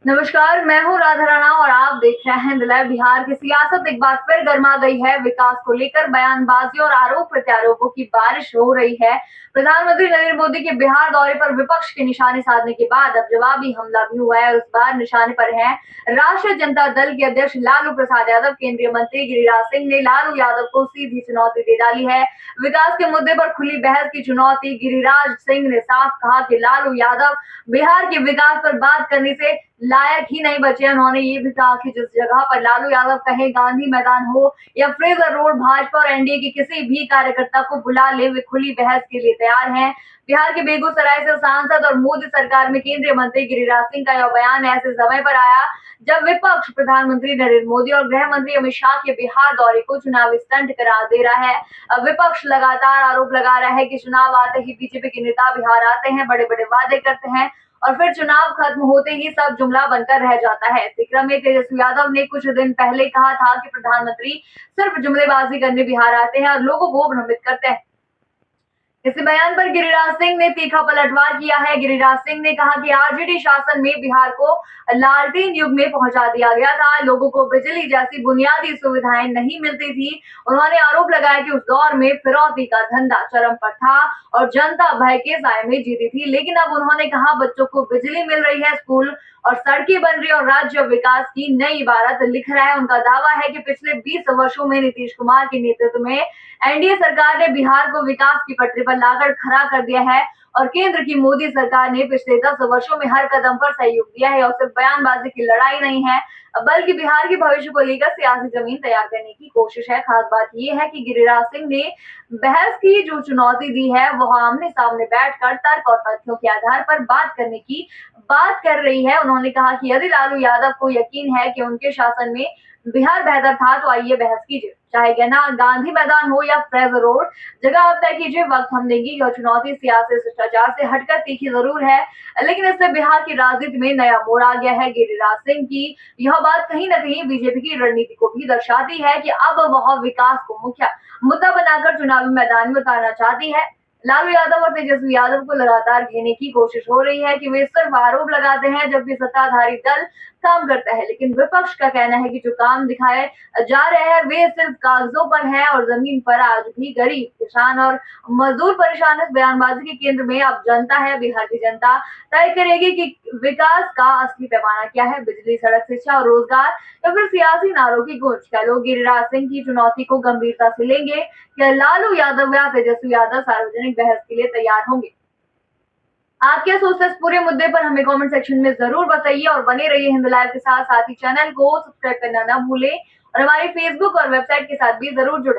नमस्कार, मैं हूँ राधा राणा और आप देख रहे हैं लाइव। बिहार की सियासत एक बार फिर गर्मा गई है। विकास को लेकर बयानबाजी और आरोप प्रत्यारोपों की बारिश हो रही है। प्रधानमंत्री नरेंद्र मोदी के बिहार दौरे पर विपक्ष के निशाने साधने के बाद अब जवाबी हमला भी हुआ है और इस बार निशाने पर है राष्ट्रीय जनता दल के अध्यक्ष लालू प्रसाद यादव। केंद्रीय मंत्री गिरिराज सिंह ने लालू यादव को सीधी चुनौती दे डाली है। विकास के मुद्दे पर खुली बहस की चुनौती। गिरिराज सिंह ने साफ कहा कि लालू यादव बिहार के विकास पर बात करने से लायक ही नहीं बचे। उन्होंने ये भी कहा कि जिस जगह पर लालू यादव कहे गांधी मैदान हो या फ्रेजर रोड, भाजपा और एनडीए के किसी भी कार्यकर्ता को बुला ले, वे खुली बहस के लिए तैयार हैं। बिहार के बेगूसराय से सांसद और मोदी सरकार में केंद्रीय मंत्री गिरिराज सिंह का यह बयान ऐसे समय पर आया जब विपक्ष प्रधानमंत्री नरेंद्र मोदी और गृह मंत्री अमित शाह के बिहार दौरे को चुनावी स्टंट करार दे रहा है। अब विपक्ष लगातार आरोप लगा रहा है कि चुनाव आते ही बीजेपी के नेता बिहार आते हैं, बड़े बड़े वादे करते हैं और फिर चुनाव खत्म होते ही सब जुमला बनकर रह जाता है। इसी क्रम में तेजस्वी यादव ने कुछ दिन पहले कहा था कि प्रधानमंत्री सिर्फ जुमलेबाजी करने बिहार आते हैं और लोगों को भ्रमित करते हैं। इसी बयान पर गिरिराज सिंह ने तीखा पलटवार किया है। गिरिराज सिंह ने कहा कि आरजेडी शासन में बिहार को लालटेन युग में पहुंचा दिया गया था, लोगों को बिजली जैसी बुनियादी सुविधाएं नहीं मिलती थी। उन्होंने आरोप लगाया कि उस दौर में फिरौती का धंधा चरम पर था और जनता भय के साए में जीती थी। लेकिन अब उन्होंने कहा बच्चों को बिजली मिल रही है, स्कूल और सड़कें बन रही और राज्य विकास की नई इबारत लिख रहा है। उनका दावा है कि पिछले 20 वर्षों में नीतीश कुमार के नेतृत्व में एनडीए सरकार ने बिहार को विकास की पटरी पर लाकर खड़ा कर दिया है और केंद्र की मोदी सरकार ने पिछले 10 वर्षों में हर कदम पर सहयोग दिया है। और सिर्फ बयानबाजी की लड़ाई नहीं है, बल्कि बिहार के भविष्य को लेकर सियासी जमीन तैयार करने की कोशिश है। खास बात यह है कि गिरिराज सिंह ने बहस की जो चुनौती दी है वह आमने सामने बैठकर तर्क और तथ्यों के आधार पर बात करने की बात कर रही है। उन्होंने कहा कि यदि लालू यादव को यकीन है कि उनके शासन में बिहार बेहतर था तो आइए बहस कीजिए, चाहे कहना गांधी मैदान हो या फ्रेजर रोड, जगह आप तय कीजिए, वक्त हम देंगे। यह चुनौती सियासी शिष्टाचार से हटकर तीखी जरूर है, लेकिन इससे बिहार की राजनीति में नया मोड़ आ गया है। गिरिराज सिंह की यह बात कहीं न कहीं बीजेपी की रणनीति को भी दर्शाती है कि अब वह विकास को मुख्य मुद्दा बनाकर चुनावी मैदान में उतारना चाहती है। लालू यादव और तेजस्वी यादव को लगातार घेरने की कोशिश हो रही है कि वे सिर्फ आरोप लगाते हैं जबकि सत्ताधारी दल काम करता है। लेकिन विपक्ष का कहना है कि जो काम दिखाए जा रहे हैं वे सिर्फ कागजों पर हैं और जमीन पर आज भी गरीब, किसान और मजदूर परेशान है। इस बयानबाजी के केंद्र में अब जनता है। बिहार की जनता तय करेगी कि विकास का असली पैमाना क्या है, बिजली, सड़क, शिक्षा और रोजगार या फिर सियासी नारों की गूंज। क्या लोग गिरिराज सिंह की चुनौती को गंभीरता से लेंगे या लालू यादव या तेजस्वी यादव सार्वजनिक बहस के लिए तैयार होंगे? आप क्या सोचते हैं इस पूरे मुद्दे पर? हमें कमेंट सेक्शन में जरूर बताइए और बने रहिए हिंद लाइव के साथ। साथ ही चैनल को सब्सक्राइब करना ना भूलें और हमारे फेसबुक और वेबसाइट के साथ भी जरूर जुड़े।